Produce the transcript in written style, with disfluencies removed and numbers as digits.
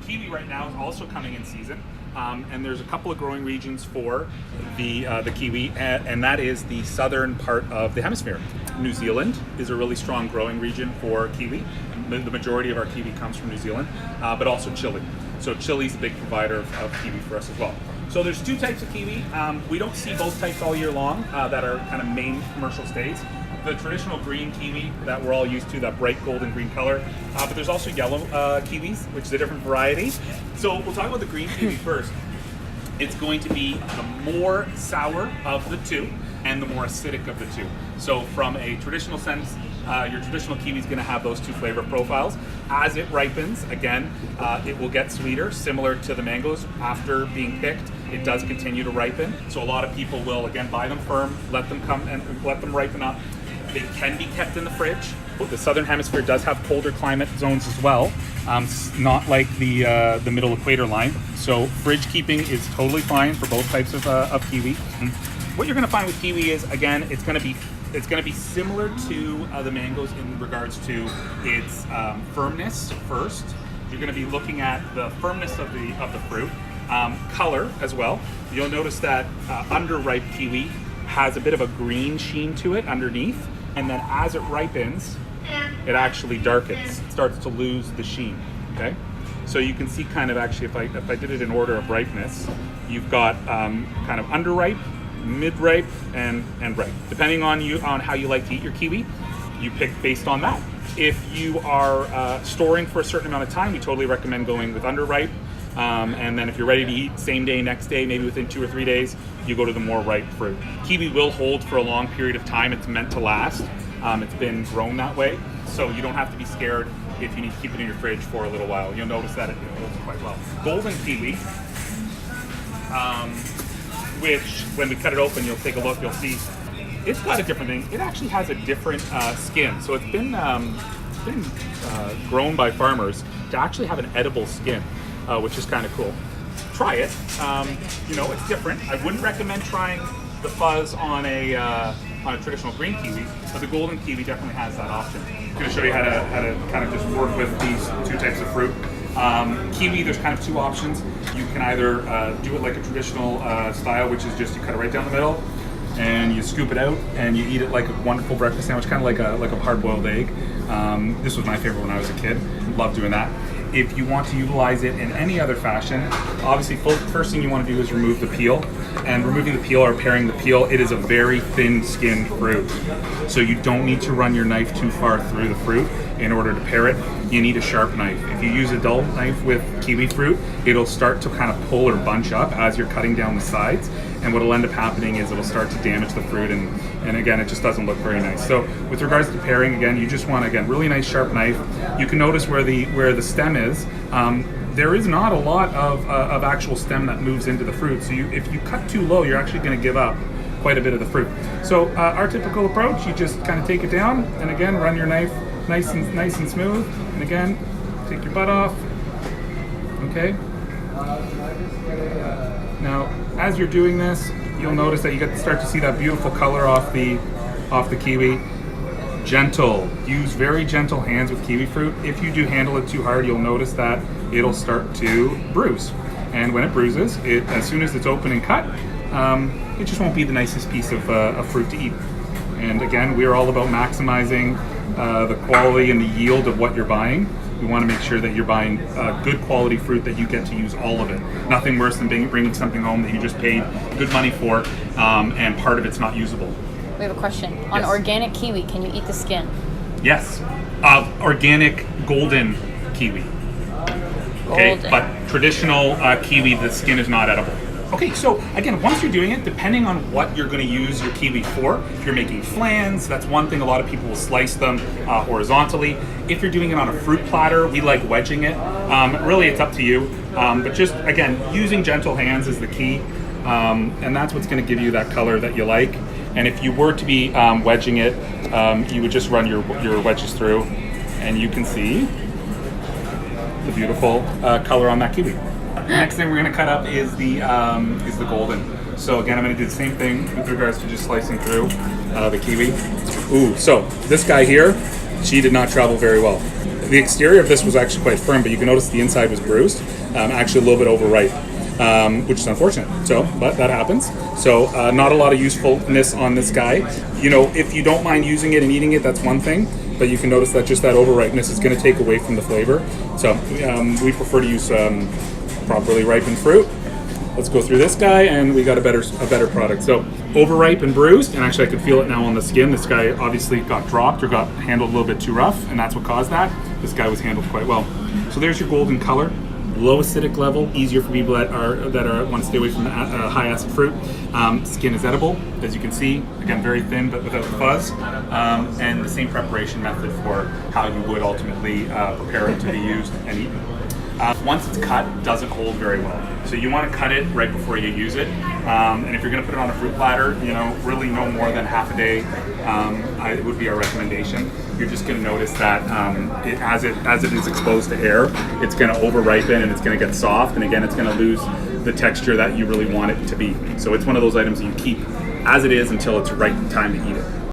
kiwi right now is also coming in season, and there's a couple of growing regions for the kiwi, and that is the southern part of the hemisphere. New Zealand is a really strong growing region for kiwi. The majority of our kiwi comes from New Zealand, but also Chile. So Chile's a big provider of kiwi for us as well. So there's two types of kiwi. We don't see both types all year long that are kind of main commercial stays. The traditional green kiwi that we're all used to, that bright golden green color, but there's also yellow kiwis, which is a different variety. So we'll talk about the green kiwi first. It's going to be the more sour of the two and the more acidic of the two. So from a traditional sense, your traditional kiwi is going to have those two flavor profiles. As it ripens, again, it will get sweeter, similar to the mangoes. After being picked, it does continue to ripen. So a lot of people will, again, buy them firm, let them come and let them ripen up. They can be kept in the fridge. The southern hemisphere does have colder climate zones as well, not like the middle equator line. So fridge keeping is totally fine for both types of kiwi. What you're going to find with kiwi is, again, it's going to be similar to the mangoes in regards to its firmness first. You're going to be looking at the firmness of the fruit, color as well. You'll notice that underripe kiwi has a bit of a green sheen to it underneath, and then as it ripens, it actually darkens, starts to lose the sheen. Okay, so you can see kind of actually if I did it in order of ripeness, you've got kind of underripe, mid-ripe, and ripe. Depending on how you like to eat your kiwi, you pick based on that. If you are storing for a certain amount of time, we totally recommend going with underripe. And then if you're ready to eat same day, next day, maybe within 2 or 3 days, you go to the more ripe fruit. Kiwi will hold for a long period of time. It's meant to last. It's been grown that way, so you don't have to be scared if you need to keep it in your fridge for a little while. You'll notice that it holds quite well. Golden kiwi, which when we cut it open, you'll take a look, you'll see it's got a different thing. It actually has a different skin. So it's been grown by farmers to actually have an edible skin, which is kind of cool. Try it. It's different. I wouldn't recommend trying the fuzz on a traditional green kiwi, but the golden kiwi definitely has that option. I'm going to show you how to kind of just work with these two types of fruit. Kiwi, there's kind of two options. You can either do it like a traditional style, which is just you cut it right down the middle, and you scoop it out, and you eat it like a wonderful breakfast sandwich, kind of like a hard-boiled egg. This was my favorite when I was a kid. Love doing that. If you want to utilize it in any other fashion, obviously first thing you want to do is remove the peel. And removing the peel or paring the peel, it is a very thin-skinned fruit. So you don't need to run your knife too far through the fruit in order to pare it. You need a sharp knife. If you use a dull knife with kiwi fruit, it'll start to kind of pull or bunch up as you're cutting down the sides. And what will end up happening is it'll start to damage the fruit, and again, it just doesn't look very nice. So with regards to paring, again, you just want, again, really nice sharp knife. You can notice where the stem is. There is not a lot of actual stem that moves into the fruit. So if you cut too low, you're actually going to give up quite a bit of the fruit. So our typical approach, you just kind of take it down, and again, run your knife nice and smooth. And again, take your butt off. Okay. Now, as you're doing this, you'll notice that you get to start to see that beautiful color off the kiwi. Gentle. Use very gentle hands with kiwi fruit. If you do handle it too hard, you'll notice that it'll start to bruise. And when it bruises, as soon as it's open and cut, it just won't be the nicest piece of fruit to eat. And again, we're all about maximizing the quality and the yield of what you're buying. We want to make sure that you're buying good quality fruit that you get to use all of it. Nothing worse than bringing something home that you just paid good money for, and part of it's not usable. We have a question. On organic kiwi, can you eat the skin? Yes. Organic golden kiwi. Okay, Golden. but traditional kiwi, the skin is not edible. Okay, so again, once you're doing it, depending on what you're going to use your kiwi for, if you're making flans, that's one thing. A lot of people will slice them horizontally. If you're doing it on a fruit platter, we like wedging it. Really, it's up to you. But just, again, using gentle hands is the key. And that's what's going to give you that color that you like. And if you were to be wedging it, you would just run your wedges through, and you can see the beautiful color on that kiwi. Next thing we're going to cut up is the golden. So again, I'm going to do the same thing with regards to just slicing through the kiwi. Ooh, so this guy here, she did not travel very well. the exterior of this was actually quite firm, but you can notice the inside was bruised, actually a little bit overripe, which is unfortunate. So, but that happens. So, not a lot of usefulness on this guy. You know, if you don't mind using it and eating it, that's one thing. But you can notice that just that overripeness is going to take away from the flavor. So, we prefer to use properly ripened fruit. Let's go through this guy, and we got a better product. So overripe and bruised, and actually I can feel it now on the skin. This guy obviously got dropped or got handled a little bit too rough, and that's what caused that. This guy was handled quite well. So there's your golden color, low acidic level, easier for people that want to stay away from the high acid fruit. Skin is edible, as you can see. Again, very thin, but without the fuzz. And the same preparation method for how you would ultimately prepare it to be used and eaten. Once it's cut, it doesn't hold very well. So you want to cut it right before you use it. And if you're going to put it on a fruit platter, you know, really no more than half a day it would be our recommendation. You're just going to notice that as it is exposed to air, it's going to over ripen and it's going to get soft. And again, it's going to lose the texture that you really want it to be. So it's one of those items that you keep as it is until it's the right time to eat it.